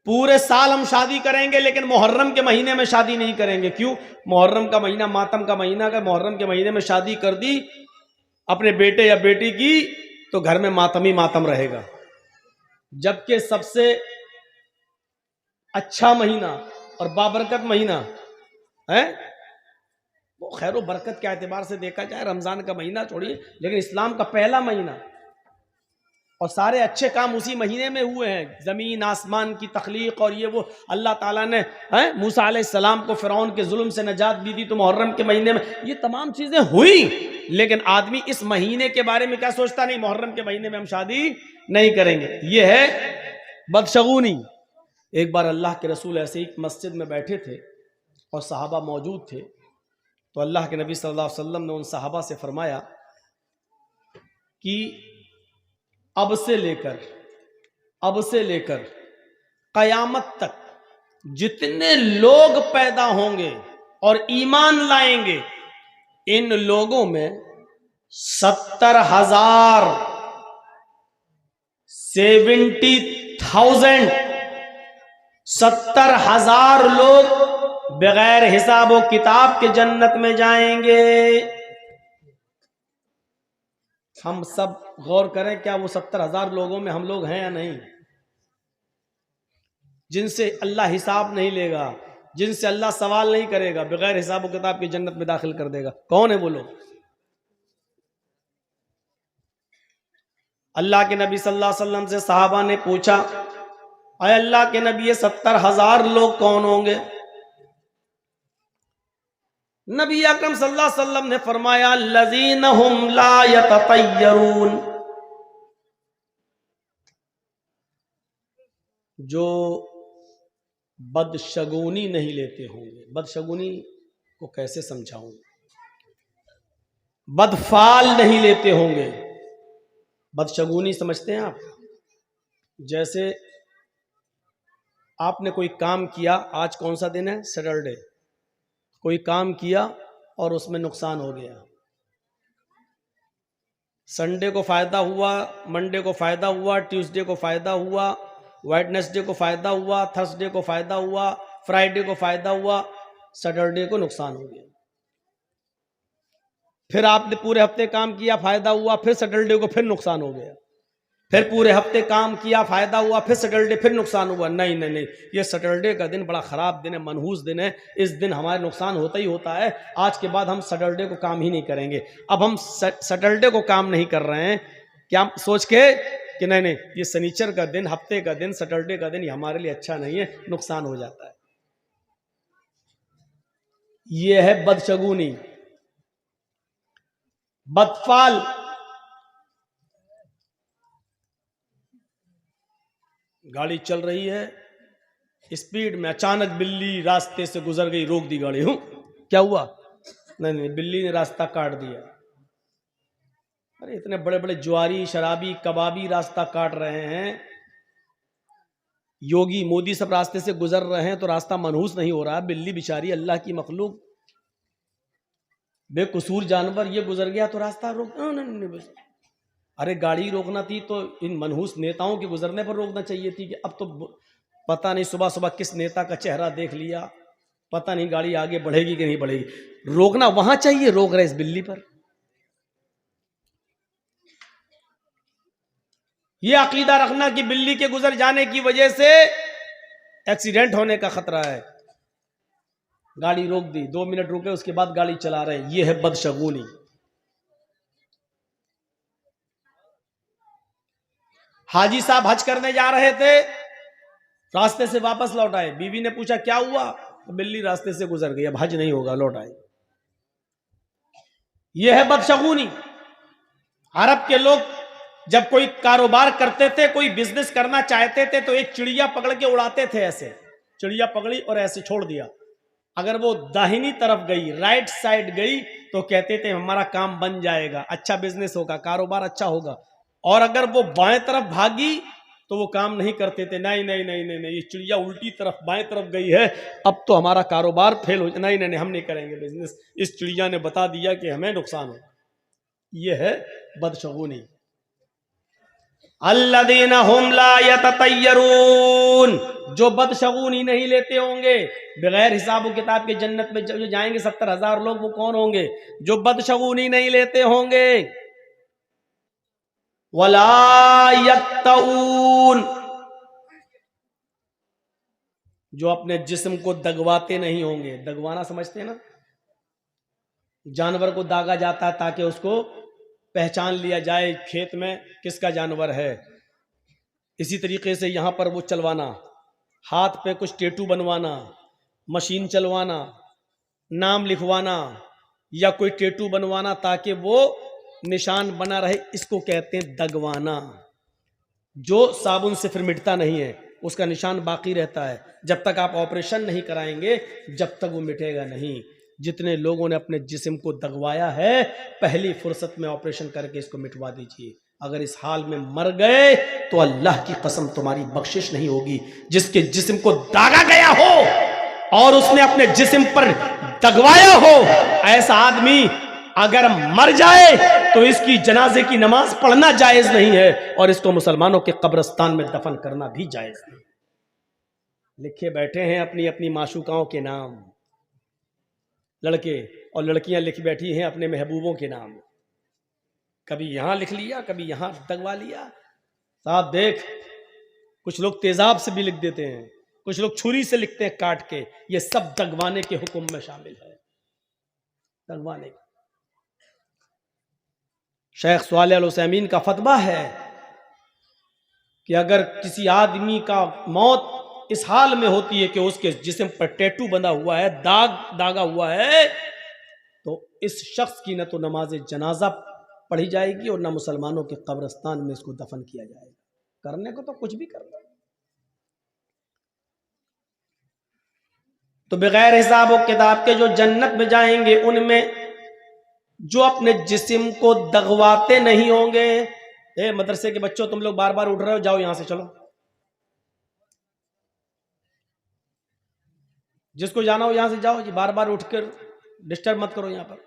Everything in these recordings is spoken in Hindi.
पूरे साल हम शादी करेंगे लेकिन मुहर्रम के महीने में शादी नहीं करेंगे। क्यों? मुहर्रम का महीना मातम का महीना का, मुहर्रम के महीने में शादी कर दी अपने बेटे या बेटी की तो घर में मातम ही मातम रहेगा। जबकि सबसे अच्छा महीना और बाबरकत महीना है वो खैर बरकत के एतबार से देखा जाए रमजान का महीना छोड़िए, लेकिन इस्लाम का पहला महीना और सारे अच्छे काम उसी महीने में हुए हैं। जमीन आसमान की तख्लीक और ये वो अल्लाह ताला ने मूसा अलैहिस्सलाम को फिरौन के जुल्म से नजात दी थी तो मुहर्रम के महीने में ये तमाम चीजें हुई। लेकिन आदमी इस महीने के बारे में क्या सोचता? नहीं, मुहर्रम के महीने में हम शादी नहीं करेंगे। ये है बदशगुनी। एक बार अल्लाह के रसूल ऐसे ही मस्जिद में बैठे थे और सहाबा मौजूद थे, तो अल्लाह के नबी सल्लल्लाहु अलैहि वसल्लम ने उन सहाबा से फरमाया कि अब से लेकर कयामत तक जितने लोग पैदा होंगे और ईमान लाएंगे, इन लोगों में 70,000 70,000 लोग बगैर हिसाब व किताब के जन्नत में जाएंगे। हम सब गौर करें, क्या वो 70,000 लोगों में हम लोग हैं या नहीं? जिनसे अल्लाह हिसाब नहीं लेगा, जिनसे अल्लाह सवाल नहीं करेगा, बगैर हिसाब व किताब की जन्नत में दाखिल कर देगा। कौन है वो लोग? अल्लाह के नबी सल्लल्लाहु अलैहि वसल्लम से सहाबा ने पूछा, अय अल्लाह के नबी ये 70,000 लोग कौन होंगे? नबी अकरम सल्लल्लाहु अलैहि वसल्लम ने फरमाया, लज़ीन हुम ला यततय्यरून, जो बदशगुनी नहीं लेते होंगे। बदशगुनी को कैसे समझाऊं? बदफाल नहीं लेते होंगे। बदशगुनी समझते हैं आप? जैसे आपने कोई काम किया, आज कौन सा दिन है? सैटरडे। कोई काम किया और उसमें नुकसान हो गया। संडे को फायदा हुआ, मंडे को फायदा हुआ, ट्यूसडे को फायदा हुआ, वेडनेसडे को फायदा हुआ, थर्सडे को फायदा हुआ, फ्राइडे को फायदा हुआ, सैटरडे को नुकसान हो गया। फिर आपने पूरे हफ्ते काम किया, फायदा हुआ, फिर सैटरडे को फिर नुकसान हो गया। फिर पूरे हफ्ते काम किया, फायदा हुआ, फिर सैटरडे फिर नुकसान हुआ। नहीं नहीं नहीं, ये सैटरडे का दिन बड़ा खराब दिन है, मनहूस दिन है। इस दिन हमारे नुकसान होता ही होता है। आज के बाद हम सैटरडे को काम ही नहीं करेंगे। अब हम सैटरडे को काम नहीं कर रहे हैं क्या सोच के कि नहीं नहीं ये शनिचर का दिन, हफ्ते का दिन, सैटरडे का दिन ये हमारे लिए अच्छा नहीं है, नुकसान हो जाता है। ये है बदशगुनी, बदफाल। गाड़ी चल रही है स्पीड में, अचानक बिल्ली रास्ते से गुजर गई, रोक दी गाड़ी। क्या हुआ? नहीं नहीं, बिल्ली ने रास्ता काट दिया। अरे इतने बड़े बड़े जुआरी, शराबी, कबाबी रास्ता काट रहे हैं, योगी मोदी सब रास्ते से गुजर रहे हैं तो रास्ता मनहूस नहीं हो रहा। बिल्ली बेचारी अल्लाह की मखलूक, बेकसूर जानवर, ये गुजर गया तो रास्ता रोक। नहीं, अरे गाड़ी रोकना थी तो इन मनहूस नेताओं के गुजरने पर रोकना चाहिए थी। कि अब तो पता नहीं सुबह सुबह किस नेता का चेहरा देख लिया, पता नहीं गाड़ी आगे बढ़ेगी कि नहीं बढ़ेगी। रोकना वहां चाहिए, रोक रहे इस बिल्ली पर। यह अकीदा रखना कि बिल्ली के गुजर जाने की वजह से एक्सीडेंट होने का खतरा है। गाड़ी रोक दी, 2 मिनट रुके, उसके बाद गाड़ी चला रहे, यह है बदशगुनी। हाजी साहब हज करने जा रहे थे, रास्ते से वापस लौट आए। बीवी ने पूछा क्या हुआ? तो बिल्ली रास्ते से गुजर गई, अब हज नहीं होगा, लौट आए। यह है बदशगुनी। अरब के लोग जब कोई कारोबार करते थे, कोई बिजनेस करना चाहते थे, तो एक चिड़िया पकड़ के उड़ाते थे। ऐसे चिड़िया पकड़ी और ऐसे छोड़ दिया। अगर वो दाहिनी तरफ गई, राइट साइड गई, तो कहते थे हमारा काम बन जाएगा, अच्छा बिजनेस होगा, कारोबार अच्छा होगा। और अगर वो बाएं तरफ भागी तो वो काम नहीं करते थे। नहीं नहीं नहीं नहीं, नहीं ये चिड़िया उल्टी तरफ बाएं तरफ गई है, अब तो हमारा कारोबार फेल हो, नहीं नहीं नहीं हम नहीं करेंगे बिजनेस, इस चिड़िया ने बता दिया कि हमें नुकसान हो। ये है बदशगुनी। अल्लज़ीना हुम ला यततय्यरून, जो बदशगुनी नहीं लेते होंगे, बगैर हिसाब किताब के जन्नत में जो जाएंगे 70,000 लोग, वो कौन होंगे? जो बदशगुनी नहीं लेते होंगे। वला यक्तऊन, जो अपने जिस्म को दगवाते नहीं होंगे। दगवाना समझते हैं ना? जानवर को दागा जाता है ताकि उसको पहचान लिया जाए खेत में किसका जानवर है। इसी तरीके से यहां पर वो चलवाना, हाथ पे कुछ टेटू बनवाना, मशीन चलवाना, नाम लिखवाना या कोई टेटू बनवाना ताकि वो निशान बना रहे, इसको कहते हैं दगवाना। जो साबुन से फिर मिटता नहीं है, उसका निशान बाकी रहता है। जब तक आप ऑपरेशन नहीं कराएंगे, जब तक वो मिटेगा नहीं। जितने लोगों ने अपने जिस्म को दगवाया है, पहली फुर्सत में ऑपरेशन करके इसको मिटवा दीजिए। अगर इस हाल में मर गए तो अल्लाह की कसम तुम्हारी बख्शिश नहीं होगी। जिसके जिस्म को दागा गया हो और उसने अपने जिस्म पर दगवाया हो, ऐसा आदमी अगर मर जाए तो इसकी जनाजे की नमाज पढ़ना जायज नहीं है और इसको मुसलमानों के कब्रिस्तान में दफन करना भी जायज नहीं। लिखे बैठे हैं अपनी अपनी माशूकाओं के नाम, लड़के और लड़कियां लिख बैठी हैं अपने महबूबों के नाम। कभी यहां लिख लिया, कभी यहां दगवा लिया। साहब देख, कुछ लोग तेजाब से भी लिख देते हैं, कुछ लोग छुरी से लिखते हैं काट के। ये सब दगवाने के हुक्म में शामिल है। दगवाने का शेख सालेह अल उसैमीन का फतवा है कि अगर किसी आदमी का मौत इस हाल में होती है कि उसके जिस्म पर टैटू बंधा हुआ है, दागा हुआ है, तो इस शख्स की न तो नमाज जनाजा पढ़ी जाएगी और न मुसलमानों के कब्रिस्तान में इसको दफन किया जाएगा। करने को तो कुछ भी करना। तो बगैर हिसाब और किताब के जो जन्नत में जाएंगे, उनमें जो अपने जिस्म को दगवाते नहीं होंगे। ए मदरसे के बच्चों, तुम लोग बार बार उठ रहे हो, जाओ यहां से, चलो। जिसको जाना हो यहां से जाओ, बार बार उठकर डिस्टर्ब मत करो यहां पर।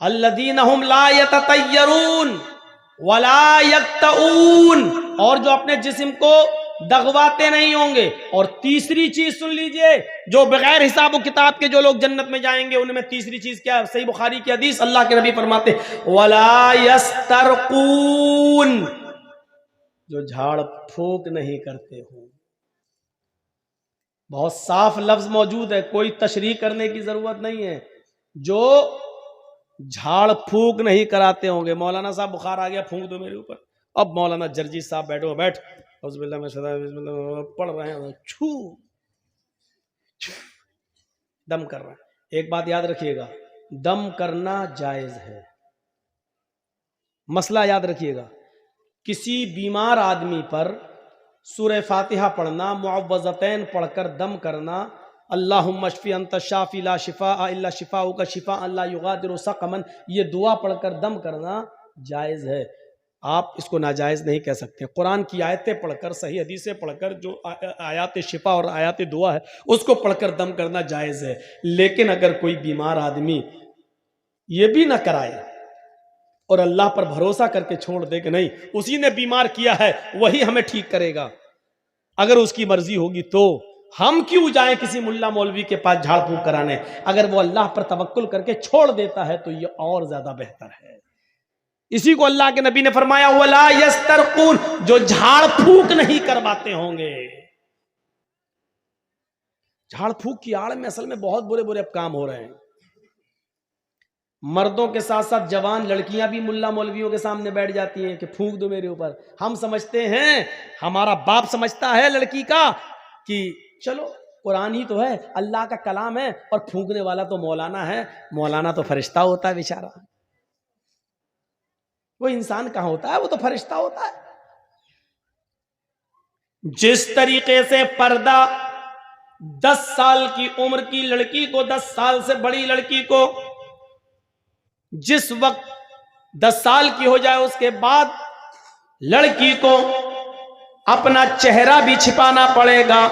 अल्लदीना हुम ला यततय्यरून वला यक्तऊन, और जो अपने जिस्म को दगवाते नहीं होंगे। और तीसरी चीज सुन लीजिए, जो बगैर हिसाब किताब के जो लोग जन्नत में जाएंगे, उनमें तीसरी चीज क्या है? सही बुखारी की हदीस, अल्लाह के नबी फरमाते वला यस्तरकून, जो झाड़ फूक नहीं करते हो। बहुत साफ लफ्ज मौजूद है, कोई तशरीह करने की जरूरत नहीं है। जो झाड़ फूक नहीं कराते होंगे। मौलाना साहब बुखार आ गया, फूंक दो मेरे ऊपर। अब मौलाना जर्जी साहब बैठो, बैठ, पढ़ रहे हैं, छू दम कर रहा है। एक बात याद रखिएगा, दम करना जायज है। मसला याद रखिएगा, किसी बीमार आदमी पर सूरह फातिहा पढ़ना, मुअव्वज़तैन पढ़कर दम करना, अल्लाहुम्मा शफ़ी अंत शाफ़ी ला शिफ़ा इल्ला शिफ़ाउ का शिफ़ा अल्ला युगादिरु सक़मन, ये दुआ पढ़कर दम करना जायज़ है। आप इसको नाजायज़ नहीं कह सकते। कुरान की आयतें पढ़कर, सही हदीसें पढ़कर, जो आयात शिफ़ा और आयात दुआ है उसको पढ़कर दम करना जायज़ है। लेकिन अगर कोई बीमार आदमी ये भी ना कराए और अल्लाह पर भरोसा करके छोड़ दे कि नहीं उसी ने बीमार किया है, वही हमें ठीक करेगा, अगर उसकी मर्जी होगी, तो हम क्यों जाएं किसी मुल्ला मौलवी के पास झाड़ फूक कराने। अगर वो अल्लाह पर तवक्कुल करके छोड़ देता है तो ये और ज्यादा बेहतर है। इसी को अल्लाह के नबी ने फरमाया वला यस्तरकून, जो झाड़ फूक नहीं करवाते होंगे। झाड़ फूक की आड़ में असल में बहुत बुरे बुरे काम हो रहे हैं। मर्दों के साथ साथ जवान लड़कियां भी मुल्ला मौलवियों के सामने बैठ जाती हैं कि फूंक दो मेरे ऊपर। हम समझते हैं, हमारा बाप समझता है लड़की का कि चलो कुरान ही तो है, अल्लाह का कलाम है, और फूंकने वाला तो मौलाना है। मौलाना तो फरिश्ता होता है बेचारा, वो इंसान कहां होता है, वो तो फरिश्ता होता है। जिस तरीके से पर्दा 10 साल की उम्र की लड़की को, 10 साल से बड़ी लड़की को जिस वक्त 10 साल की हो जाए उसके बाद लड़की को अपना चेहरा भी छिपाना पड़ेगा,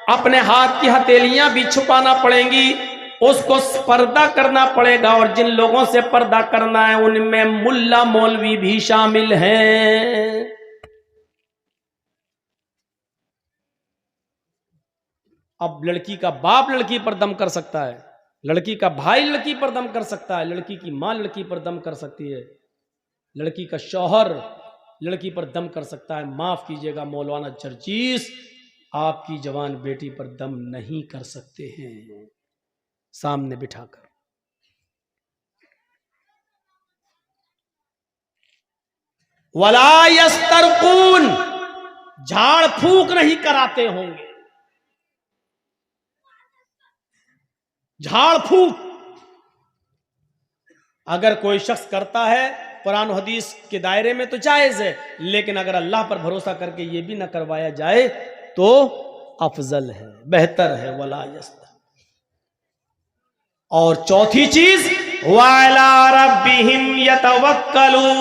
अपने हाथ की हथेलियां भी छुपाना पड़ेंगी, उसको पर्दा करना पड़ेगा, और जिन लोगों से पर्दा करना है उनमें मुल्ला मौलवी भी शामिल हैं। अब लड़की का बाप लड़की पर दम कर सकता है, लड़की का भाई लड़की पर दम कर सकता है, लड़की की मां लड़की पर दम कर सकती है, लड़की का शौहर लड़की पर दम कर सकता है। माफ कीजिएगा मौलाना जर्जीस, आपकी जवान बेटी पर दम नहीं कर सकते हैं सामने बिठाकर। वला यस्तरकून, झाड़ फूक नहीं कराते होंगे, झाड़ फूक अगर कोई शख्स करता है कुरान हदीस के दायरे में तो जायज है, लेकिन अगर अल्लाह पर भरोसा करके ये भी ना करवाया जाए तो अफजल है, बेहतर है। वला यस्तर। और चौथी चीज, वाला रब्बिहिम यतवक्कलून,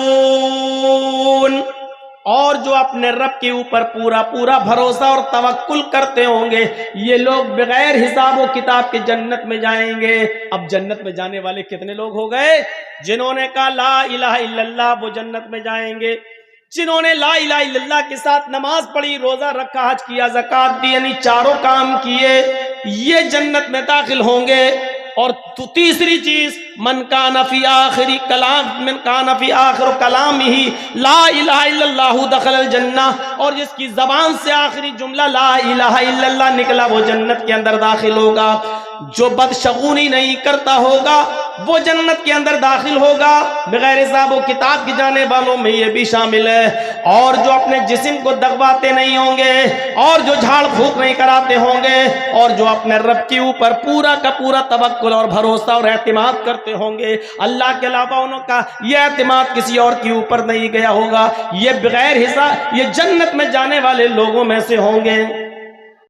और जो अपने रब के ऊपर पूरा पूरा भरोसा और तवक्कुल करते होंगे, ये लोग बगैर हिसाब व किताब के जन्नत में जाएंगे। अब जन्नत में जाने वाले कितने लोग हो गए? जिन्होंने कहा ला इलाहा इल्लल्लाह वो जन्नत में जाएंगे, जिन्होंने ला इलाहा इल्लल्लाह के साथ नमाज पढ़ी, रोजा रखा, हज किया, ज़कात दी, यानी चारों काम किए, ये जन्नत में दाखिल होंगे। और तीसरी चीज, मन काना फी आखिरी कलाम, मन काना फी आखिर कलाम ही ला इलाहा इल्लल्लाहु दखलल जन्ना, और जिसकी जबान से आखिरी जुमला ला इलाहा इल्लल्लाह निकला वो जन्नत के अंदर दाखिल होगा। जो बदशगुनी नहीं करता होगा वो जन्नत के अंदर दाखिल होगा। बगैर हिसाब व किताब की जाने वालों में ये भी शामिल है। और जो अपने जिस्म को दगवाते नहीं होंगे, और जो झाड़ फूक नहीं कराते होंगे, और जो अपने रब के ऊपर पूरा का पूरा तवक्कुल और भरोसा और एतमाद करते होंगे, अल्लाह के अलावा उनका यह एतमाद किसी और के ऊपर नहीं गया होगा, ये बगैर हिसाब ये जन्नत में जाने वाले लोगों में से होंगे।